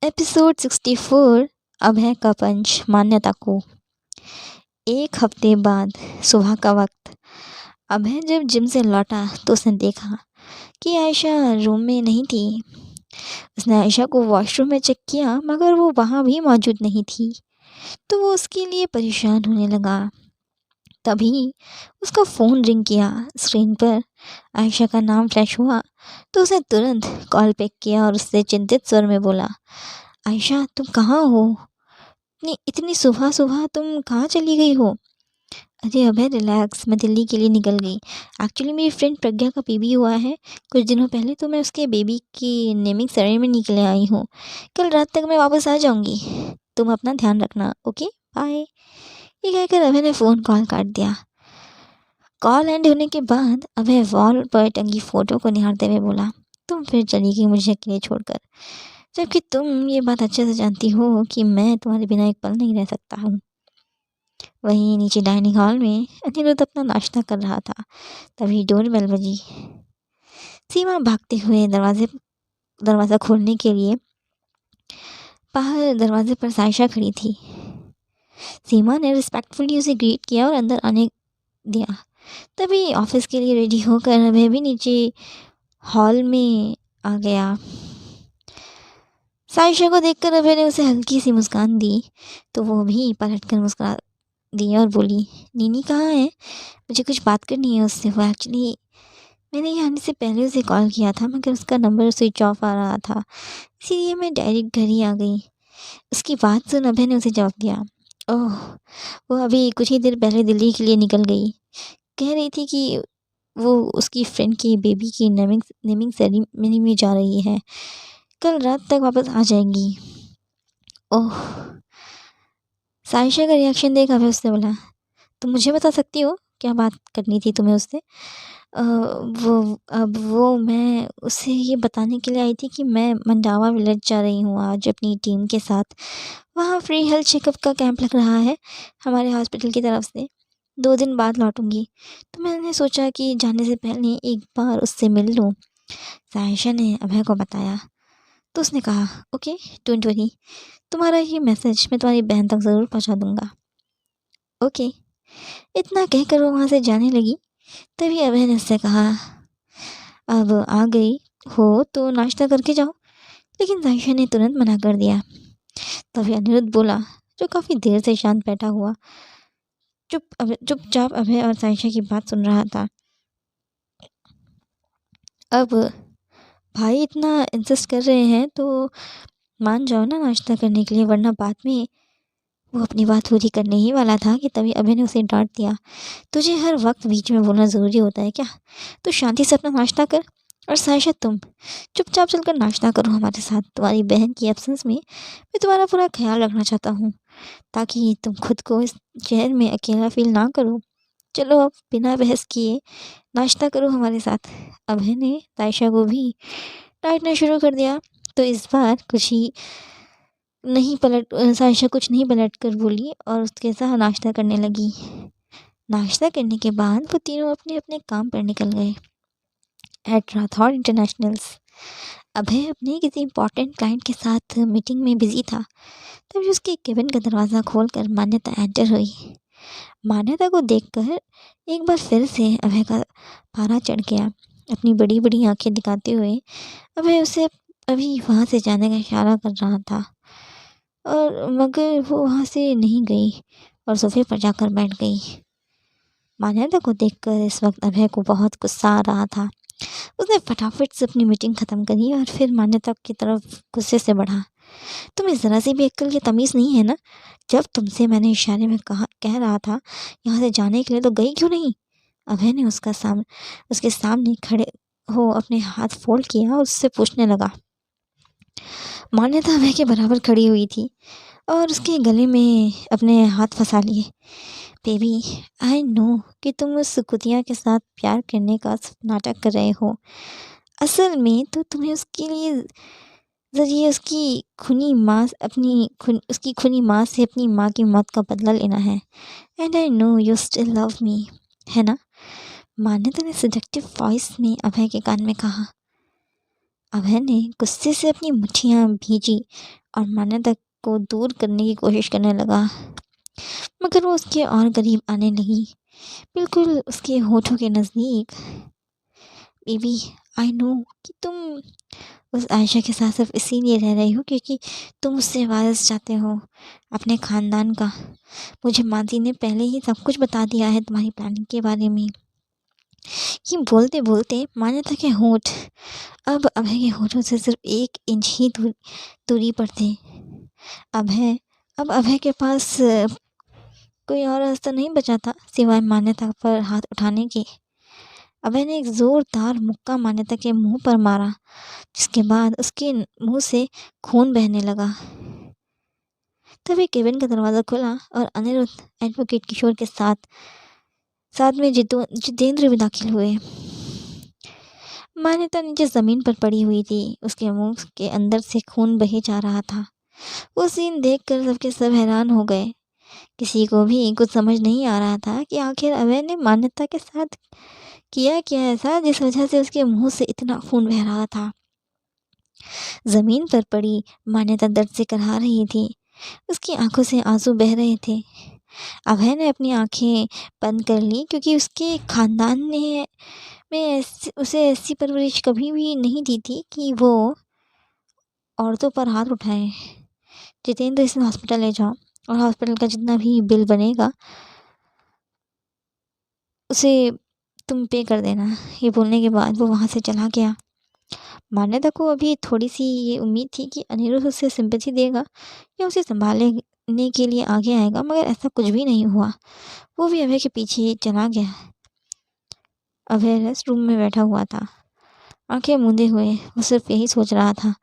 Episode 64। अभय का पंच मान्यता को। एक हफ्ते बाद सुबह का वक्त अभय जब जिम से लौटा तो उसने देखा कि आयशा रूम में नहीं थी। उसने आयशा को वॉशरूम में चेक किया मगर वो वहाँ भी मौजूद नहीं थी। तो वो उसके लिए परेशान होने लगा। तभी उसका फ़ोन रिंग किया। स्क्रीन पर आयशा का नाम फ्लैश हुआ तो उसने तुरंत कॉल पिक किया और उससे चिंतित स्वर में बोला, आयशा तुम कहाँ हो? इतनी सुबह सुबह तुम कहाँ चली गई हो? अरे अभय रिलैक्स, मैं दिल्ली के लिए निकल गई। एक्चुअली मेरी फ्रेंड प्रज्ञा का बेबी हुआ है कुछ दिनों पहले, तो मैं उसके बेबी की नेमिंग सेरेमनी के लिए आई हूँ। कल रात तक मैं वापस आ जाऊँगी। तुम अपना ध्यान रखना, ओके बाय। ये कहकर अभय ने फ़ोन कॉल काट दिया। कॉल एंड होने के बाद अभय वॉल पर टंगी फ़ोटो को निहारते हुए बोला, तुम फिर चली गई मुझे अकेले छोड़कर, जबकि तुम ये बात अच्छे से जानती हो कि मैं तुम्हारे बिना एक पल नहीं रह सकता हूँ। वहीं नीचे डाइनिंग हॉल में अनिरुद्ध अपना नाश्ता कर रहा था। तभी डोरबेल बजी। सीमा भागते हुए दरवाज़ा खोलने के लिए बाहर दरवाजे पर सायशा खड़ी थी। सीमा ने रिस्पेक्टफुली उसे ग्रीट किया और अंदर आने दिया। तभी ऑफिस के लिए रेडी होकर अभय भी नीचे हॉल में आ गया। सायशा को देखकर अभय ने उसे हल्की सी मुस्कान दी तो वो भी पलटकर मुस्कुरा दी और बोली, नीनी कहाँ है? मुझे कुछ बात करनी है उससे। वो एक्चुअली मैंने यहाँ आने से पहले उसे कॉल किया था मगर उसका नंबर स्विच ऑफ आ रहा था, इसीलिए मैं डायरेक्ट घर ही आ गई। उसकी बात सुन अभय ने उसे जवाब दिया, ओह वो अभी कुछ ही देर पहले दिल्ली के लिए निकल गई। कह रही थी कि वो उसकी फ्रेंड की बेबी की नेमिंग सेरेमनी में जा रही है, कल रात तक वापस आ जाएंगी। ओह। सायशा का रिएक्शन देख अभय उससे बोला, तुम मुझे बता सकती हो क्या बात करनी थी तुम्हें उससे? वो मैं उसे ये बताने के लिए आई थी कि मैं मंडावा विलेज जा रही हूँ आज अपनी टीम के साथ। वहाँ फ्री हेल्थ चेकअप का कैंप लग रहा है हमारे हॉस्पिटल की तरफ से। 2 दिन बाद लौटूंगी, तो मैंने सोचा कि जाने से पहले एक बार उससे मिल लूँ। सायशा ने अभय को बताया तो उसने कहा, ओके डोंट वरी, तुम्हारा ये मैसेज मैं तुम्हारी बहन तक ज़रूर पहुँचा दूँगा। ओके। इतना कहकर वो वहाँ से जाने लगी। तभी अभय ने उससे कहा, अब आ गई हो तो नाश्ता करके जाओ। लेकिन सायशा ने तुरंत मना कर दिया। तभी अनिरुद्ध बोला, जो काफ़ी देर से शांत बैठा हुआ चुपचाप अभय और सायशा की बात सुन रहा था। अब भाई इतना इंसिस्ट कर रहे हैं तो मान जाओ ना नाश्ता करने के लिए, वरना बाद में। वो अपनी बात पूरी करने ही वाला था कि तभी अभय ने उसे डांट दिया, तुझे हर वक्त बीच में बोलना ज़रूरी होता है क्या? तो शांति से अपना नाश्ता कर। और सायशा तुम चुपचाप चलकर नाश्ता करो हमारे साथ। तुम्हारी बहन की एब्सेंस में मैं तुम्हारा पूरा ख्याल रखना चाहता हूँ ताकि तुम खुद को इस शहर में अकेला फील ना करो। चलो अब बिना बहस किए नाश्ता करो हमारे साथ। अभय ने सायशा को भी डांटना शुरू कर दिया। तो इस बार सायशा कुछ नहीं पलट कर बोली और उसके साथ नाश्ता करने लगी। नाश्ता करने के बाद वो तीनों अपने अपने काम पर निकल गए। एट राठौड़ इंटरनेशनल्स अभय अपने किसी इंपॉर्टेंट क्लाइंट के साथ मीटिंग में बिजी था। तभी उसके केबिन का दरवाज़ा खोलकर मान्यता एंटर हुई। मान्यता को देखकर एक बार फिर से अभय का पारा चढ़ गया। अपनी बड़ी बड़ी आंखें दिखाते हुए अभय उसे अभी वहाँ से जाने का इशारा कर रहा था, और मगर वो वहाँ से नहीं गई और सोफे पर जाकर बैठ गई। मान्यता को देखकर इस वक्त अभय को बहुत गुस्सा आ रहा था। उसने फटाफट से अपनी मीटिंग ख़त्म करी और फिर मान्यता की तरफ गुस्से से बढ़ा, तुम्हें ज़रा सी भी अक्ल या तमीज़ नहीं है ना? जब तुमसे मैंने इशारे में कह रहा था यहाँ से जाने के लिए तो गई क्यों नहीं? अभय ने उसके सामने खड़े हो अपने हाथ फोल्ड किया और उससे पूछने लगा। मान्यता अभय के बराबर खड़ी हुई थी और उसके गले में अपने हाथ फंसा लिए। बेबी आई नो कि तुम उस कुतिया के साथ प्यार करने का नाटक कर रहे हो। असल में तो तुम्हें उसके लिए ज़रिए उसकी खूनी माँ से अपनी माँ की मौत का बदला लेना है। And I know you still love me, है ना? मान्यता ने सेडक्टिव वॉइस में अभय के कान में कहा। अभय ने गुस्से से अपनी मुट्ठियां भींची और मान्यता को दूर करने की कोशिश करने लगा, मगर वो उसके और करीब आने लगी, बिल्कुल उसके होठों के नज़दीक। बेबी, आई नो कि तुम उस आयशा के साथ सिर्फ इसीलिए रह रही हो क्योंकि तुम उससे वारिस चाहते हो, अपने ख़ानदान का। मुझे मादी ने पहले ही सब कुछ बता दिया है तुम्हारी प्लानिंग के बारे में। ये बोलते बोलते मान्यता के होठ अब अभय के होठों से सिर्फ 1 इंच ही दूरी पर थे। अभय अब अभय के पास कोई और रास्ता नहीं बचा था सिवाय मान्यता पर हाथ उठाने के। अभय ने एक जोरदार मुक्का मान्यता के मुंह पर मारा, जिसके बाद उसके मुंह से खून बहने लगा। तभी केबिन का दरवाज़ा खुला और अनिरुद्ध एडवोकेट किशोर के साथ साथ में जितेंद्र भी दाखिल हुए। मान्यता नीचे ज़मीन पर पड़ी हुई थी, उसके मुंह के अंदर से खून बहे जा रहा था। वो सीन देखकर सबके सब हैरान हो गए। किसी को भी कुछ समझ नहीं आ रहा था कि आखिर अभय ने मान्यता के साथ किया क्या ऐसा जिस वजह से उसके मुंह से इतना खून बह रहा था। ज़मीन पर पड़ी मान्यता दर्द से कराह रही थी, उसकी आंखों से आंसू बह रहे थे। अभय ने अपनी आंखें बंद कर ली क्योंकि उसके खानदान ने उसे ऐसी परवरिश कभी भी नहीं दी थी कि वो औरतों पर हाथ उठाए। जितेंद्र, इसे हॉस्पिटल ले जाओ और हॉस्पिटल का जितना भी बिल बनेगा उसे तुम पे कर देना। ये बोलने के बाद वो वहाँ से चला गया। मान्यता को अभी थोड़ी सी ये उम्मीद थी कि अनिरुद्ध उसे सिंपैथी देगा या उसे संभालने के लिए आगे आएगा, मगर ऐसा कुछ भी नहीं हुआ। वो भी अभय के पीछे चला गया। अभय रेस्ट रूम में बैठा हुआ था, आंखें मूंदे हुए। वो सिर्फ यही सोच रहा था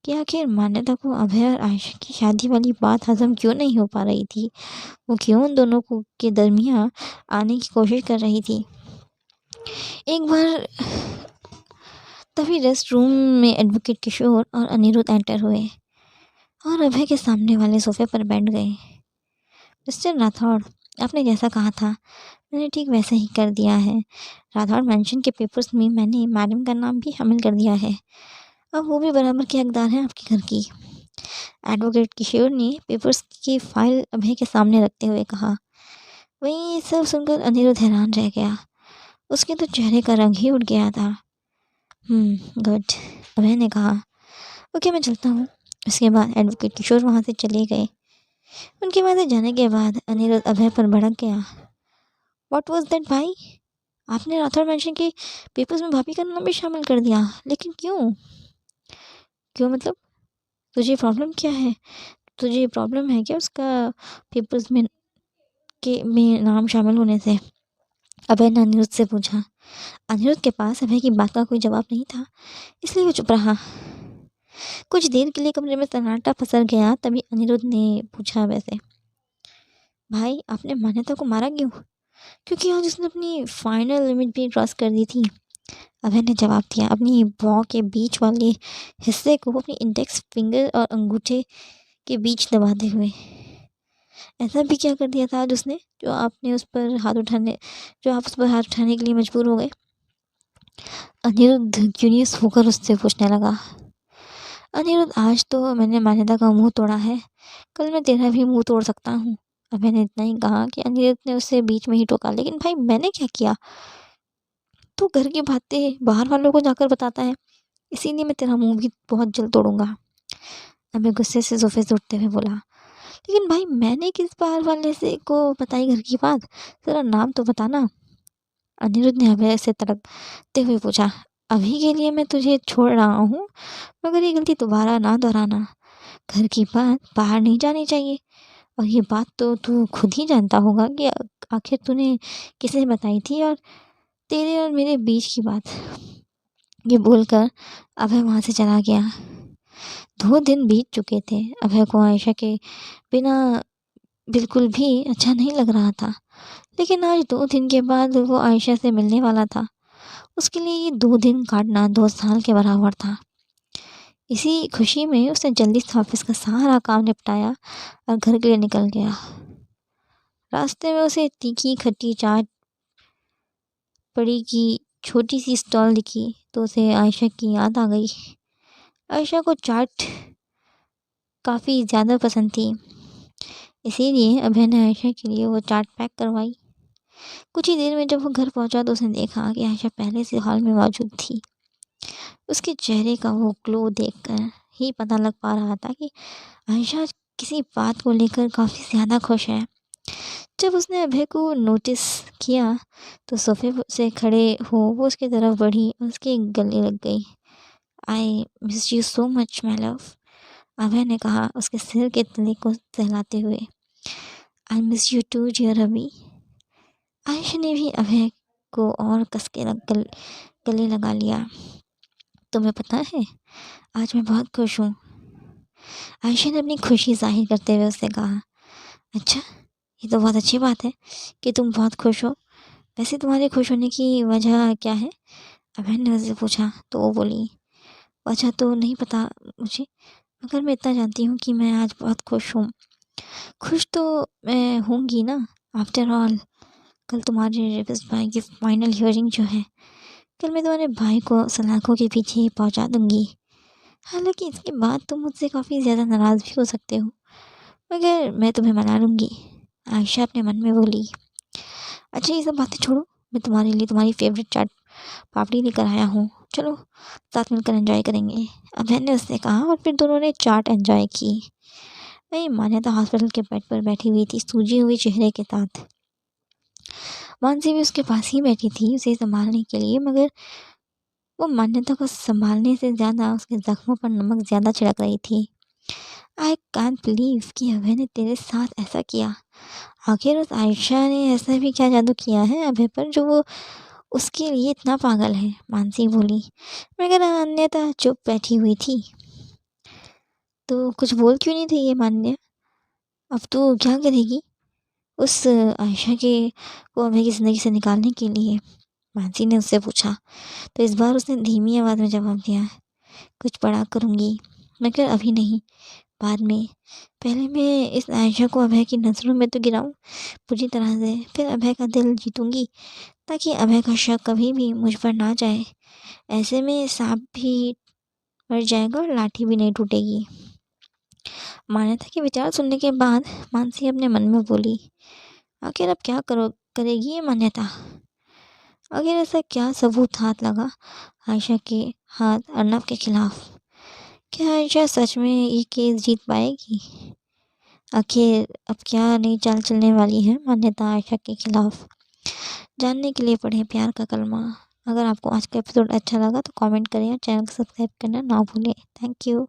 कि आखिर मान्यता को अभय और आयशा की शादी वाली बात हजम क्यों नहीं हो पा रही थी। वो क्यों उन दोनों को के दरमियान आने की कोशिश कर रही थी। एक बार तभी रेस्ट रूम में एडवोकेट किशोर और अनिरुद्ध एंटर हुए और अभय के सामने वाले सोफे पर बैठ गए। मिस्टर राठौड़, आपने जैसा कहा था मैंने ठीक वैसा ही कर दिया है। राठौड़ मेंशन के पेपर्स में मैंने मैडम का नाम भी शामिल कर दिया है। अब वो भी बराबर के हकदार हैं आपके घर की। एडवोकेट किशोर ने पेपर्स की फाइल अभय के सामने रखते हुए कहा। वहीं ये सब सुनकर अनिरुद्ध हैरान रह गया। उसके तो चेहरे का रंग ही उड़ गया था। गुड, अभय ने कहा। ओके, मैं चलता हूँ। उसके बाद एडवोकेट किशोर वहाँ से चले गए। उनके वहाँ से जाने के बाद अनिरुद्ध अभय पर भड़क गया। व्हाट वाज दैट भाई? आपने राठौड़ मेंशन के पेपर्स में भाभी का नाम भी शामिल कर दिया, लेकिन क्यों? क्यों मतलब? तुझे प्रॉब्लम क्या है? तुझे प्रॉब्लम है क्या उसका पेपर्स में नाम शामिल होने से? अभय ने अनिरुद्ध से पूछा। अनिरुद्ध के पास अभय की बात का कोई जवाब नहीं था, इसलिए वो चुप रहा। कुछ देर के लिए कमरे में सन्नाटा पसर गया। तभी अनिरुद्ध ने पूछा, वैसे भाई आपने मान्यता को मारा क्यों? क्योंकि आज उसने अपनी फाइनल लिमिट भी क्रॉस कर दी थी। अभय ने जवाब दिया, अपनी बॉ के बीच वाले हिस्से को अपनी इंडेक्स फिंगर और अंगूठे के बीच दबाते हुए। ऐसा भी क्या कर दिया था आज उसने जो आप उस पर हाथ उठाने के लिए मजबूर हो गए? अनिरुद्ध क्यूरियस होकर उससे पूछने लगा। अनिरुद्ध, आज तो मैंने मान्यता का मुंह तोड़ा है, कल मैं तेरा भी मुंह तोड़ सकता हूँ। अभय ने इतना ही कहा कि अनिरुद्ध ने उसे बीच में ही टोका। लेकिन भाई मैंने क्या किया? तू घर की बातें बाहर वालों को जाकर बताता है, इसीलिए मैं तेरा मुंह भी बहुत जल्द तोड़ूंगा। अभय गुस्से से सोफे से उठते हुए बोला। लेकिन भाई मैंने किस बाहर वाले से को बताई घर की बात? जरा नाम तो बताना। अनिरुद्ध ने अभय से तड़पते हुए पूछा। अभी के लिए मैं तुझे छोड़ रहा हूँ, मगर ये गलती दोबारा ना दोहराना। घर की बात बाहर नहीं जानी चाहिए, और ये बात तो तू खुद ही जानता होगा कि आखिर तूने किसे बताई थी, और तेरे और मेरे बीच की बात। ये बोलकर अभय वहाँ से चला गया। 2 दिन बीत चुके थे। अभय को आयशा के बिना बिल्कुल भी अच्छा नहीं लग रहा था, लेकिन आज 2 दिन के बाद वो आयशा से मिलने वाला था। उसके लिए ये 2 दिन काटना 2 साल के बराबर था। इसी खुशी में उसने जल्दी से ऑफिस का सारा काम निपटाया और घर के लिए निकल गया। रास्ते में उसे तीखी खट्टी चाट पड़ी की छोटी सी स्टॉल दिखी तो उसे आयशा की याद आ गई। आयशा को चाट काफ़ी ज़्यादा पसंद थी, इसीलिए अभय ने आयशा के लिए वो चाट पैक करवाई। कुछ ही देर में जब वो घर पहुंचा तो उसने देखा कि आयशा पहले से हॉल में मौजूद थी। उसके चेहरे का वो ग्लो देखकर ही पता लग पा रहा था कि आयशा किसी बात को लेकर काफ़ी ज़्यादा खुश है। जब उसने अभय को नोटिस किया तो सोफे से खड़े हो वो उसकी तरफ बढ़ी और उसके गले लग गई। I miss you so much my love, Abhay ने कहा उसके सिर के तले को सहलाते हुए। I miss you too dear Abhi. Ayesha ने भी अभय को और कस के गले लगा लिया। तुम्हें पता है आज मैं बहुत खुश हूँ, आयशा ने अपनी खुशी जाहिर करते हुए उससे कहा। अच्छा, ये तो बहुत अच्छी बात है कि तुम बहुत खुश हो। वैसे तुम्हारे खुश होने की वजह क्या है, अभय ने उससे पूछा। तो वो बोली, वजह तो नहीं पता मुझे, मगर मैं इतना जानती हूँ कि मैं आज बहुत खुश हूँ। खुश तो मैं होंगी ना, आफ्टर ऑल कल तुम्हारे रेपिस्ट भाई की फाइनल हियरिंग जो है, कल मैं तुम्हारे भाई को सलाखों के पीछे पहुंचा दूंगी। हालांकि इसके बाद तुम मुझसे काफ़ी ज़्यादा नाराज़ भी हो सकते हो, मगर मैं तुम्हें मना लूँगी, आयशा अपने मन में बोली। अच्छा ये सब बातें छोड़ो, मैं तुम्हारे लिए तुम्हारी फेवरेट चाट पापड़ी लेकर आया हूँ, चलो साथ मिलकर एंजॉय करेंगे, अभय ने उससे कहा। और फिर दोनों ने चाट एंजॉय की। वही मान्यता हॉस्पिटल के बेड पर बैठी हुई थी, सूजी हुई चेहरे के साथ। मानसी भी उसके पास ही बैठी थी उसे संभालने के लिए, मगर वो मान्यता को संभालने से ज़्यादा उसके जख्मों पर नमक ज़्यादा छिड़क रही थी। आई कांट बिलीव कि अभय ने तेरे साथ ऐसा किया। आखिर उस आयशा ने ऐसा भी क्या जादू किया है अभय पर जो वो उसके लिए इतना पागल है, मानसी बोली। मगर अन्यता चुप बैठी हुई थी। तो कुछ बोल क्यों नहीं थी ये मान्य, अब तो क्या करेगी उस आयशा के को अभय की ज़िंदगी से निकालने के लिए, मानसी ने उससे पूछा। तो इस बार उसने धीमी आवाज़ में जवाब दिया, कुछ बड़ा करूँगी, मगर अभी नहीं, बाद में। पहले मैं इस आयशा को अभय की नज़रों में तो गिराऊं पूरी तरह से, फिर अभय का दिल जीतूंगी ताकि अभय का शक कभी भी मुझ पर ना जाए। ऐसे में सांप भी मर जाएगा और लाठी भी नहीं टूटेगी। मान्यता के विचार सुनने के बाद मानसी अपने मन में बोली, आखिर अब क्या करेगी ये मान्यता। आखिर ऐसा क्या सबूत हाथ लगा आयशा के हाथ अर्नब के खिलाफ। क्या आयशा सच में ये केस जीत पाएगी। आखिर अब क्या नई चाल चलने वाली है मान्यता आयशा के खिलाफ। जानने के लिए पढ़ें प्यार का कलमा। अगर आपको आज का एपिसोड अच्छा लगा तो कमेंट करें और चैनल को सब्सक्राइब करना ना भूलें। Thank you.